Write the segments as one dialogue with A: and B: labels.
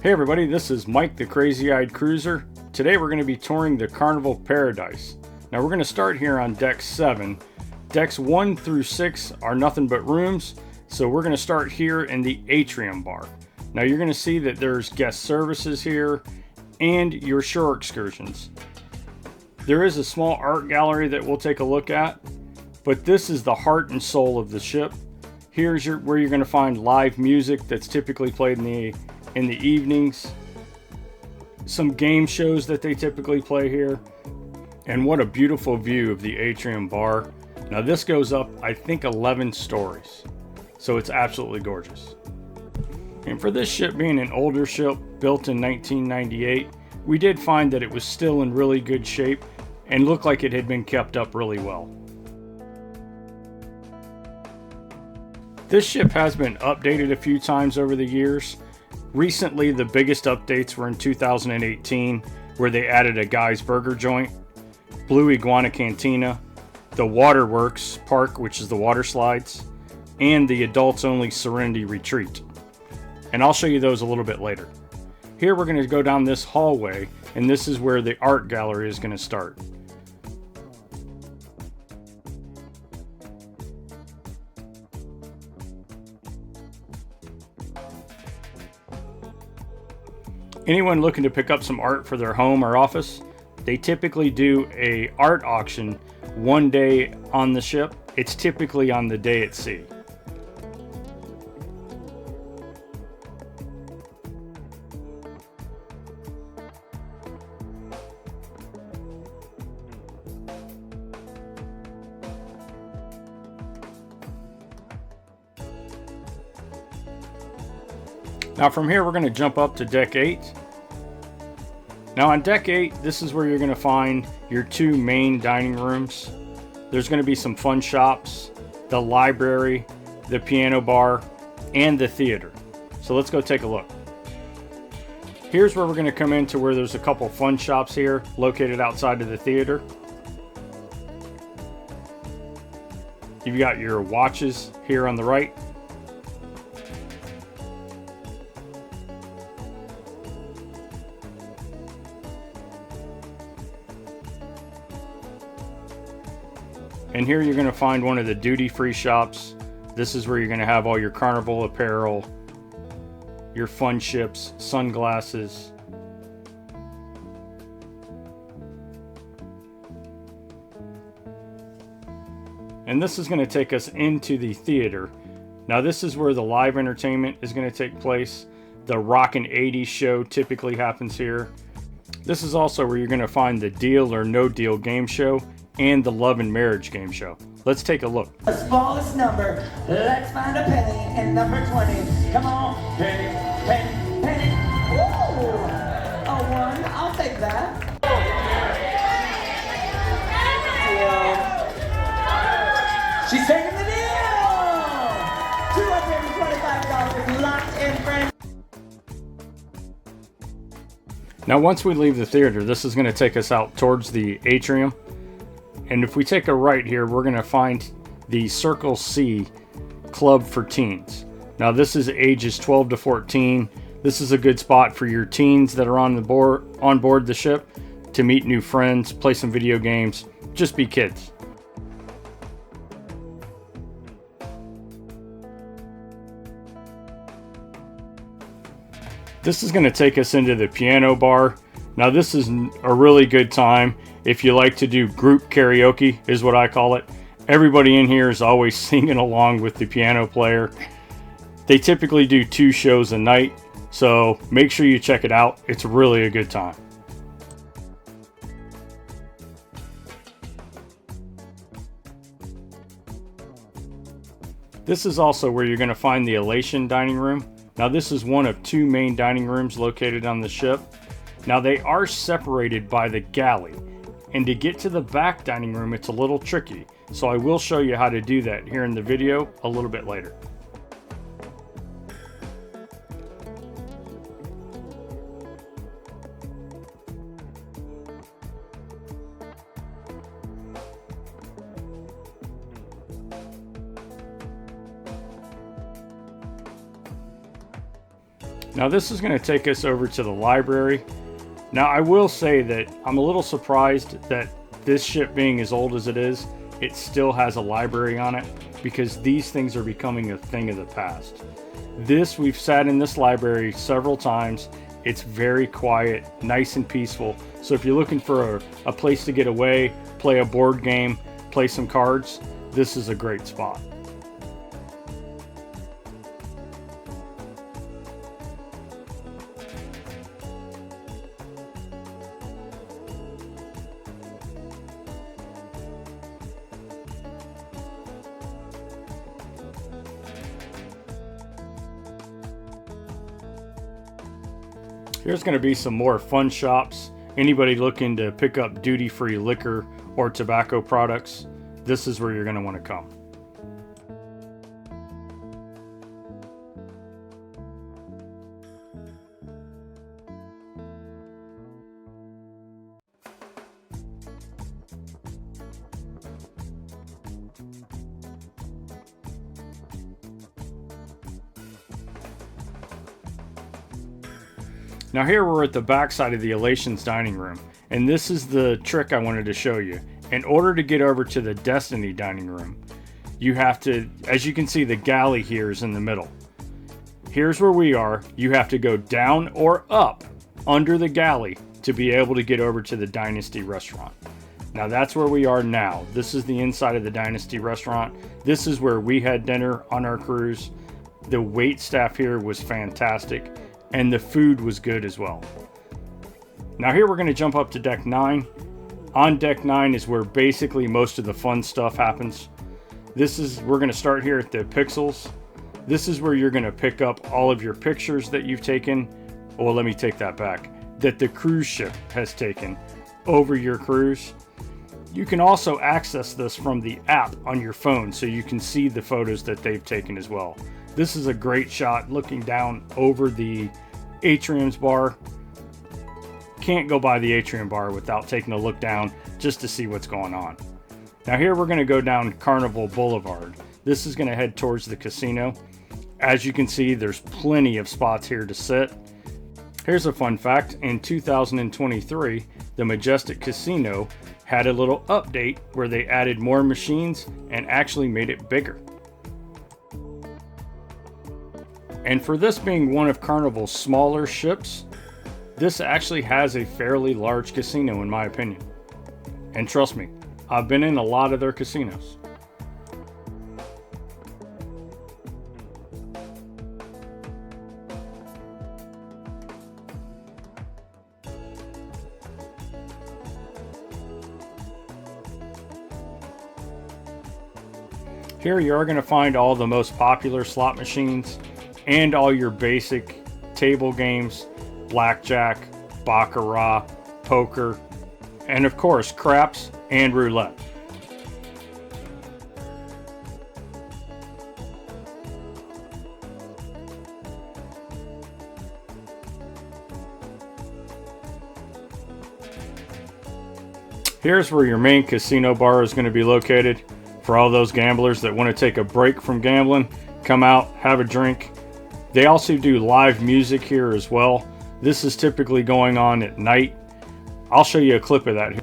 A: Hey everybody, this is Mike the Crazy-Eyed Cruiser. Today we're going to be touring the Carnival Paradise. Now we're going to start here on deck 7. Decks 1 through 6 are nothing but rooms, so we're going to start here in the atrium bar. Now you're going to see that there's guest services here and your shore excursions. There is a small art gallery that we'll take a look at, but this is the heart and soul of the ship. Here's where you're going to find live music that's typically played in the evenings, some game shows that they typically play here, and what a beautiful view of the atrium bar. Now this goes up, I think, 11 stories, so it's absolutely gorgeous. And for this ship being an older ship built in 1998, we did find that it was still in really good shape and looked like it had been kept up really well. This ship has been updated a few times over the years. Recently, the biggest updates were in 2018, where they added a Guy's Burger joint, BlueIguana Cantina, the WaterWorks park, which is the water slides, and the adults-only Serenity Retreat. And I'll show you those a little bit later. Here we're going to go down this hallway, and this is where the art gallery is going to start. Anyone looking to pick up some art for their home or office, they typically do a art auction one day on the ship. It's typically on the day at sea. Now from here we're going to jump up to deck 8. Now on deck 8, this is where you're going to find your two main dining rooms. There's going to be some fun shops, the library, the piano bar, and the theater. So let's go take a look. Here's where we're going to come into where there's a couple fun shops here located outside of the theater. You've got your watches here on the right. And here you're going to find one of the duty-free shops. This is where you're going to have all your Carnival apparel, your fun ships, sunglasses. And this is going to take us into the theater. Now this is where the live entertainment is going to take place. The Rockin' 80s show typically happens here. This is also where you're going to find the Deal or No Deal game show and the Love and Marriage game show. Let's take a look.
B: The smallest number. Let's find a penny in number 20. Come on. Penny, penny, penny. Woo! A 1. I'll take that. She's taking the deal! $225 locked in, friend.
A: Now once we leave the theater, this is going to take us out towards the atrium. And if we take a right here, we're going to find the Circle C Club for Teens. Now this is ages 12 to 14. This is a good spot for your teens that are on board the ship to meet new friends, play some video games, just be kids. This is going to take us into the piano bar. Now this is a really good time if you like to do group karaoke, is what I call it. Everybody in here is always singing along with the piano player. They typically do 2 shows a night, so make sure you check it out. It's really a good time. This is also where you're going to find the Elation dining room. Now this is one of 2 main dining rooms located on the ship. Now they are separated by the galley, and to get to the back dining room it's a little tricky, so I will show you how to do that here in the video a little bit later. Now this is going to take us over to the library. Now I will say that I'm a little surprised that this ship being as old as it is, it still has a library on it, because these things are becoming a thing of the past. We've sat in this library several times. It's very quiet, nice and peaceful. So if you're looking for a place to get away, play a board game, play some cards, this is a great spot. Here's going to be some more fun shops. Anybody looking to pick up duty-free liquor or tobacco products, this is where you're going to want to come. Now here we're at the back side of the Elations dining room, and this is the trick I wanted to show you. In order to get over to the Destiny dining room, you have to, as you can see, the galley here is in the middle. Here's where we are. You have to go down or up under the galley to be able to get over to the Dynasty restaurant. Now that's where we are now. This is the inside of the Dynasty restaurant. This is where we had dinner on our cruise. The wait staff here was fantastic, and the food was good as well. Now here we're going to jump up to deck 9. On deck 9 is where basically most of the fun stuff happens. We're going to start here at the Pixels. This is where you're going to pick up all of your pictures that you've taken. Well, let me take that back. That the cruise ship has taken over your cruise. You can also access this from the app on your phone, so you can see the photos that they've taken as well. This is a great shot looking down over the Atrium's bar. Can't go by the Atrium bar without taking a look down just to see what's going on. Now here we're going to go down Carnival Boulevard. This is going to head towards the casino. As you can see, there's plenty of spots here to sit. Here's a fun fact. In 2023, the Majestic Casino had a little update where they added more machines and actually made it bigger. And for this being one of Carnival's smaller ships, this actually has a fairly large casino in my opinion. And trust me, I've been in a lot of their casinos. Here you are going to find all the most popular slot machines and all your basic table games, blackjack, baccarat, poker, and of course craps and roulette. Here's where your main casino bar is going to be located. For all those gamblers that want to take a break from gambling, come out, have a drink. They also do live music here as well. This is typically going on at night. I'll show you a clip of that here.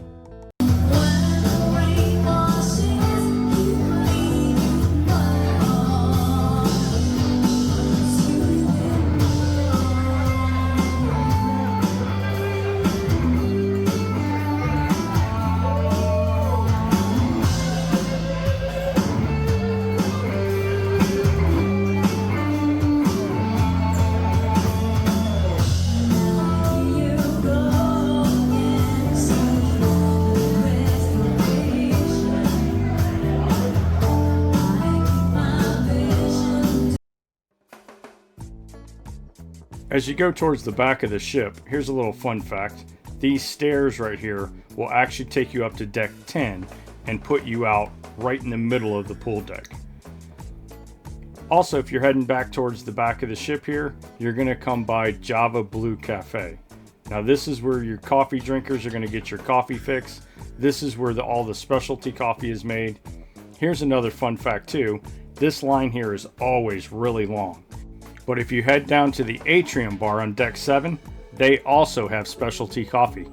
A: As you go towards the back of the ship, here's a little fun fact. These stairs right here will actually take you up to deck 10 and put you out right in the middle of the pool deck. Also, if you're heading back towards the back of the ship here, you're going to come by Java Blue Cafe. Now this is where your coffee drinkers are going to get your coffee fix. This is where all the specialty coffee is made. Here's another fun fact too. This line here is always really long. But if you head down to the atrium bar on deck 7, they also have specialty coffee.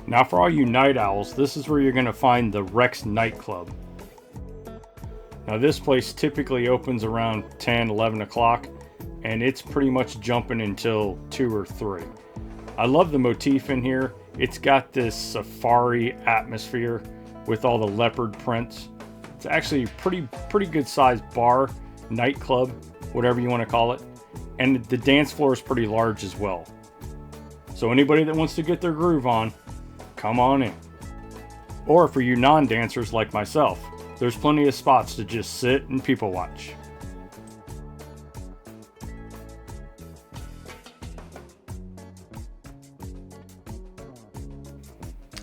A: Now for all you night owls, this is where you're going to find the Rex Nightclub. Now this place typically opens around 10, 11 o'clock, and it's pretty much jumping until 2 or 3. I love the motif in here. It's got this safari atmosphere with all the leopard prints. It's actually a pretty good sized bar, nightclub, whatever you want to call it. And the dance floor is pretty large as well. So anybody that wants to get their groove on, come on in. Or for you non-dancers like myself, there's plenty of spots to just sit and people watch.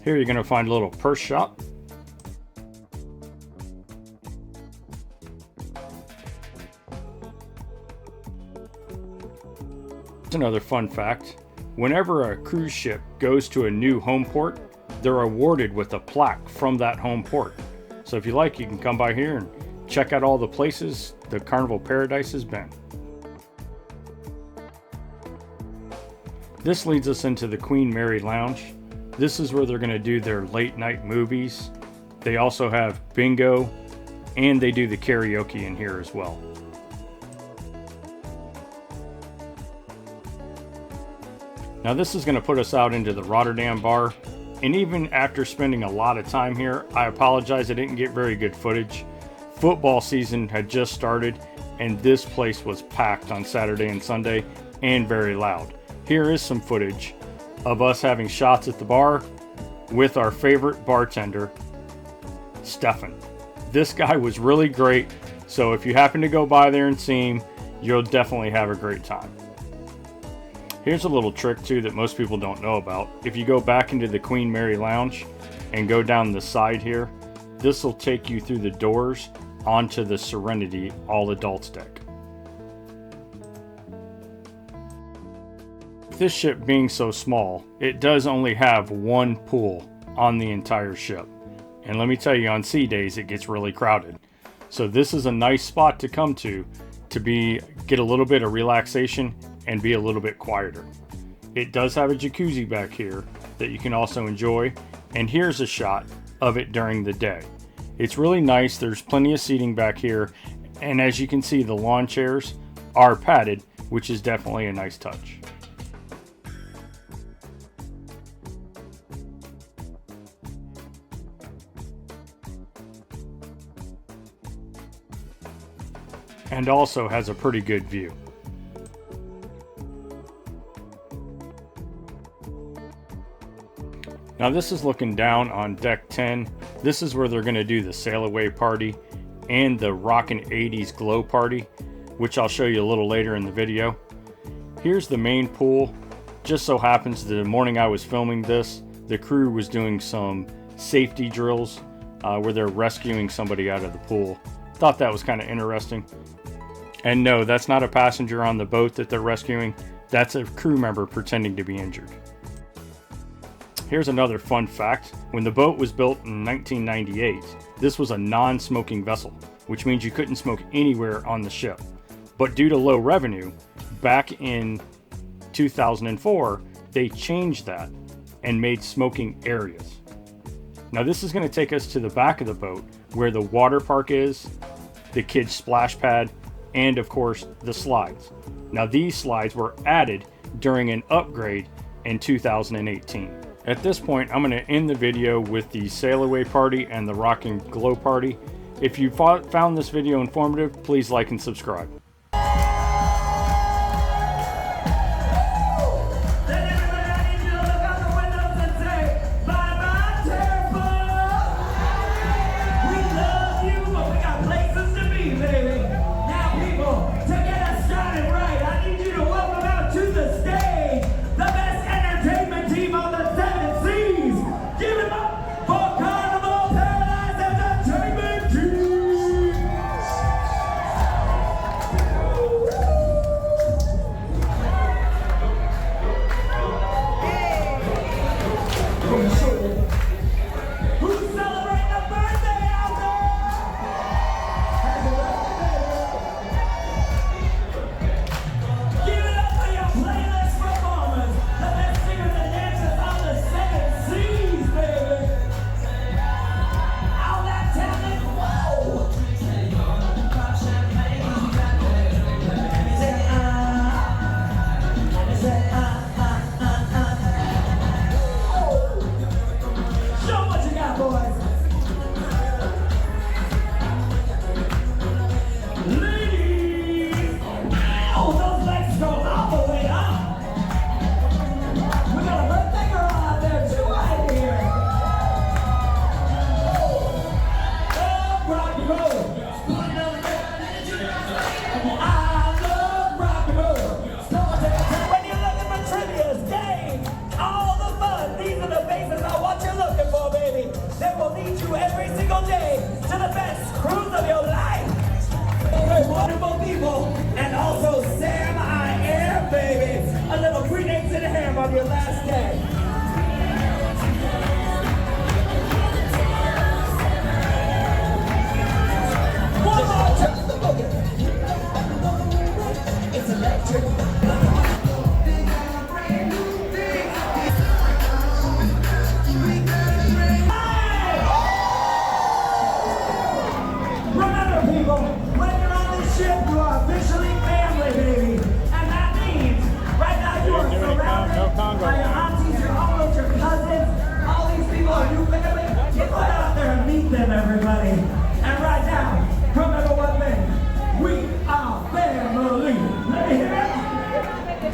A: Here you're going to find a little purse shop. Another fun fact, whenever a cruise ship goes to a new home port, they're awarded with a plaque from that home port. So if you like, you can come by here and check out all the places the Carnival Paradise has been. This leads us into the Queen Mary Lounge. This is where they're going to do their late night movies. They also have bingo, and they do the karaoke in here as well. Now this is going to put us out into the Rotterdam bar, and even after spending a lot of time here, I apologize I didn't get very good footage. Football season had just started, and this place was packed on Saturday and Sunday, and very loud. Here is some footage of us having shots at the bar with our favorite bartender, Stefan. This guy was really great, so if you happen to go by there and see him, you'll definitely have a great time. Here's a little trick too that most people don't know about. If you go back into the Queen Mary Lounge and go down the side here, this will take you through the doors onto the Serenity all adults deck. With this ship being so small, it does only have one pool on the entire ship. And let me tell you, on sea days it gets really crowded. So this is a nice spot to come to get a little bit of relaxation and be a little bit quieter. It does have a jacuzzi back here that you can also enjoy, and here's a shot of it during the day. It's really nice. There's plenty of seating back here, and as you can see, the lawn chairs are padded, which is definitely a nice touch. And also has a pretty good view. Now this is looking down on deck 10. This is where they're going to do the sail away party and the rockin' 80s glow party, which I'll show you a little later in the video. Here's the main pool. Just so happens the morning I was filming this, the crew was doing some safety drills where they're rescuing somebody out of the pool. Thought that was kind of interesting. And no, that's not a passenger on the boat that they're rescuing. That's a crew member pretending to be injured. Here's another fun fact. When the boat was built in 1998, this was a non-smoking vessel, which means you couldn't smoke anywhere on the ship. But due to low revenue, back in 2004, they changed that and made smoking areas. Now this is going to take us to the back of the boat where the water park is, the kids splash pad, and of course the slides. Now these slides were added during an upgrade in 2018. At this point, I'm going to end the video with the sail away party and the rocking glow party. If you found this video informative, please like and subscribe.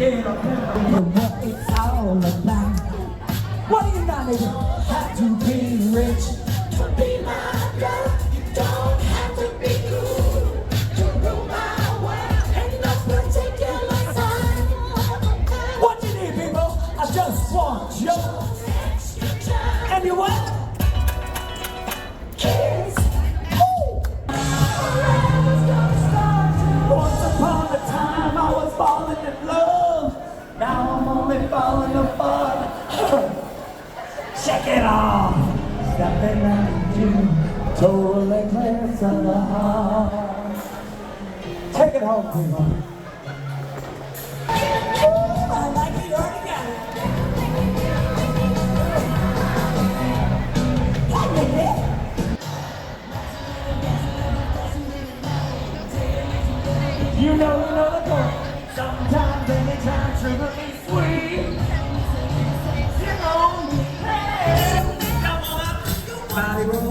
B: what it's all about. What do you not even have to be rich to be my girl? You don't have to be cool to rule my world in no particular sign. What you need, people? I just want your extra time. And you what? Kiss. Woo! Once upon a time I was falling in love. Now I'm only falling apart. Check it off. Something I can do. Total eclipse of the heart. Take it home, people. I like it, you already got it. I get it. You know the point. Sometimes, anytime, sugar is sweet. You know me, hey. Body roll.